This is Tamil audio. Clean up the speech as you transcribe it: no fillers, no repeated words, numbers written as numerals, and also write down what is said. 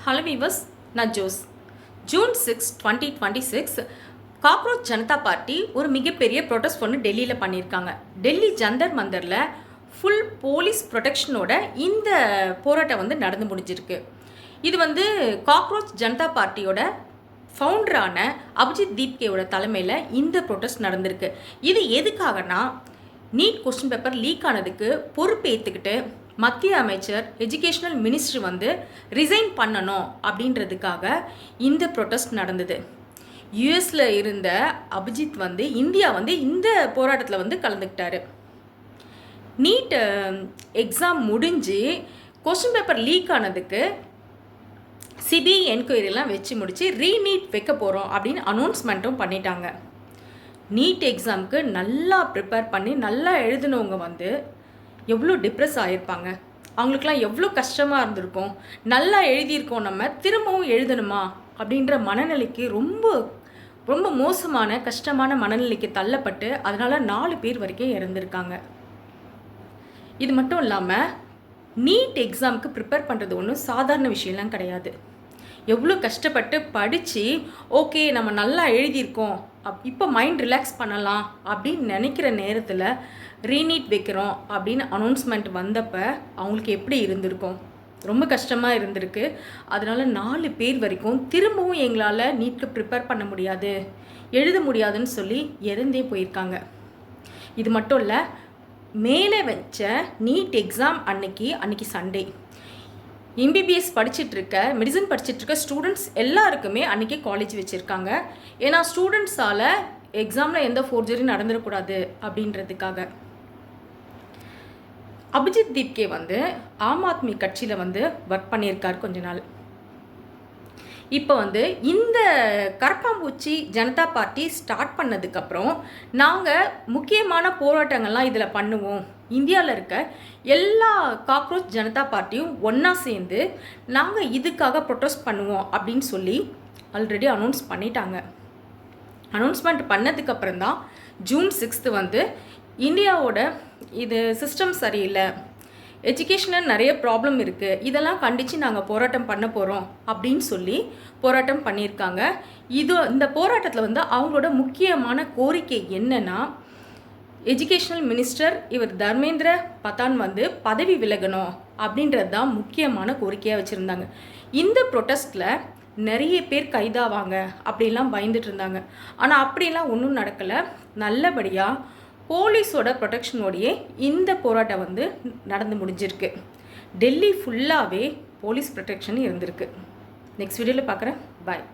ஹலோ வீவர்ஸ், நான் Jose. June 6, 2026 cockroach Janata party ஒரு மிகப்பெரிய ப்ரொடெஸ்ட் ஒன்று டெல்லியில் பண்ணியிருக்காங்க. டெல்லி ஜந்தர் மந்தரில் ஃபுல் போலீஸ் ப்ரொடெக்ஷனோட இந்த போராட்டம் நடந்து முடிஞ்சிருக்கு. இது காக்ரோச் ஜனதா பார்ட்டியோட ஃபவுண்டரான அபிஜித் தீப்கேவோட தலைமையில் இந்த ப்ரொடெஸ்ட் நடந்திருக்கு. இது எதுக்காகனா, நீட் கொஸ்டின் பேப்பர் லீக் ஆனதுக்கு பொறுப்பேற்றுக்கிட்டு மத்திய அமைச்சர் எஜுகேஷனல் மினிஸ்டர் ரிசைன் பண்ணணும் அப்படின்றதுக்காக இந்த ப்ரொட்டஸ்ட் நடந்தது. யூஎஸில் இருந்த அபிஜித் இந்தியா இந்த போராட்டத்தில் கலந்துக்கிட்டாரு. நீட் எக்ஸாம் முடிஞ்சு கொஸ்டின் பேப்பர் லீக் ஆனதுக்கு சிபிஐ என்கொயரிலாம் வச்சு முடித்து ரீநீட் வைக்க போகிறோம் அப்படின்னு அனௌன்ஸ்மெண்ட்டும் பண்ணிட்டாங்க. நீட் எக்ஸாமுக்கு நல்லா ப்ரிப்பேர் பண்ணி நல்லா எழுதினவங்க எவ்வளோ டிப்ரெஸ் ஆகியிருப்பாங்க. அவங்களுக்குலாம் எவ்வளோ கஷ்டமாக இருந்திருக்கும். நல்லா எழுதியிருக்கோம், நம்ம திரும்பவும் எழுதணுமா அப்படின்ற மனநிலைக்கு ரொம்ப ரொம்ப மோசமான கஷ்டமான மனநிலைக்கு தள்ளப்பட்டு அதனால் 4 பேர் வரைக்கும் இறந்துருக்காங்க. இது மட்டும் இல்லாமல் நீட் எக்ஸாமுக்கு ப்ரிப்பேர் பண்ணுறது ஒன்றும் சாதாரண விஷயம்லாம் கிடையாது. எவ்வளோ கஷ்டப்பட்டு படித்து ஓகே நம்ம நல்லா எழுதியிருக்கோம், இப்போ மைண்ட் ரிலாக்ஸ் பண்ணலாம் அப்படின்னு நினைக்கிற நேரத்தில் ரீநீட் வைக்கிறோம் அப்படின்னு அனௌன்ஸ்மெண்ட் வந்தப்போ அவங்களுக்கு எப்படி இருந்திருக்கும்? ரொம்ப கஷ்டமாக இருந்திருக்கு. அதனால் 4 பேர் வரைக்கும் திரும்பவும் எங்களால் நீட்க்கு ப்ரிப்பேர் பண்ண முடியாது, எழுத முடியாதுன்னு சொல்லி இறந்தே போயிருக்காங்க. இது மட்டும் இல்லை, மேலே வச்ச நீட் எக்ஸாம் அன்னைக்கு சண்டே எம்பிபிஎஸ் படிச்சுட்ருக்க மெடிசன் படிச்சுட்ருக்க ஸ்டூடெண்ட்ஸ் எல்லாருக்குமே அன்றைக்கி காலேஜ் வச்சுருக்காங்க. ஏன்னா ஸ்டூடெண்ட்ஸால் எக்ஸாமில் எந்த ஃபோர்ஜரியும் நடந்துடக்கூடாது அப்படின்றதுக்காக. அபிஜித் தீப்கே ஆம் ஆத்மி கட்சியில் ஒர்க் பண்ணியிருக்கார் கொஞ்ச நாள். இப்போ இந்த கரப்பாம்பூச்சி ஜனதா பார்ட்டி ஸ்டார்ட் பண்ணதுக்கப்புறம் நாங்கள் முக்கியமான போராட்டங்கள்லாம் இதில் பண்ணுவோம், இந்தியாவில் இருக்க எல்லா காக்ரோச் ஜனதா பார்ட்டியும் ஒன்றா சேர்ந்து நாங்கள் இதுக்காக ப்ரொட்டஸ்ட் பண்ணுவோம் அப்படின்னு சொல்லி ஆல்ரெடி அனௌன்ஸ் பண்ணிட்டாங்க. அனௌன்ஸ்மெண்ட் பண்ணதுக்கப்புறம் தான் ஜூன் 6 இந்தியாவோட இது சிஸ்டம் சரியில்லை, எஜுகேஷனில் நிறைய ப்ராப்ளம் இருக்குது, இதெல்லாம் கண்டித்து நாங்கள் போராட்டம் பண்ண போகிறோம் அப்படின்னு சொல்லி போராட்டம் பண்ணியிருக்காங்க. இந்த போராட்டத்தில் அவங்களோட முக்கியமான கோரிக்கை என்னென்னா, எஜுகேஷனல் மினிஸ்டர் தர்மேந்திர பிரதான் பதவி விலகணும் அப்படின்றது தான் முக்கியமான கோரிக்கையாக வச்சுருந்தாங்க. இந்த ப்ரொட்டஸ்ட்டில் நிறைய பேர் கைதாவாங்க அப்படிலாம் பயந்துட்டு இருந்தாங்க. ஆனால் அப்படிலாம் ஒன்றும் நடக்கலை. நல்லபடியாக போலீஸோட ப்ரொடெக்ஷனோடையே இந்த போராட்டம் நடந்து முடிஞ்சிருக்கு. டெல்லி ஃபுல்லாகவே போலீஸ் ப்ரொடெக்ஷன் இருந்திருக்கு. நெக்ஸ்ட் வீடியோவில் பார்க்குறேன். பாய்.